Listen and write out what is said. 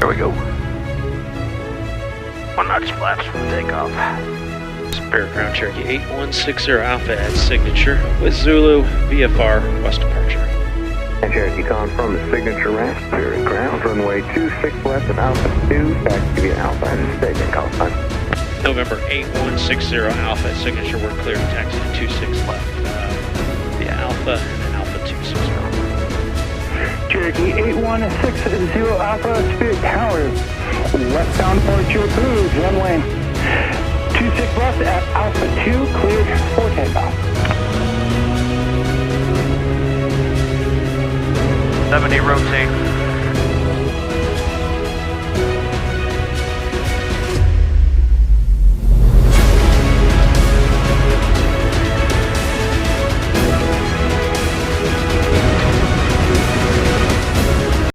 There we go. 1 knot flaps for takeoff. Spare ground Cherokee 8160 Alpha at signature with Zulu VFR West departure. And Cherokee confirm the signature ramp, clear and ground, runway 26 left and Alpha 2, back to give you Alpha and statement call sign. November 8160 Alpha at signature, we're clear to taxi to 26 left. Via Alpha and Alpha 260. Cherokee 8160 Alpha, Spirit Tower, westbound departure approved, runway 26 left at Alpha 2, cleared for takeoff. 70 rotate.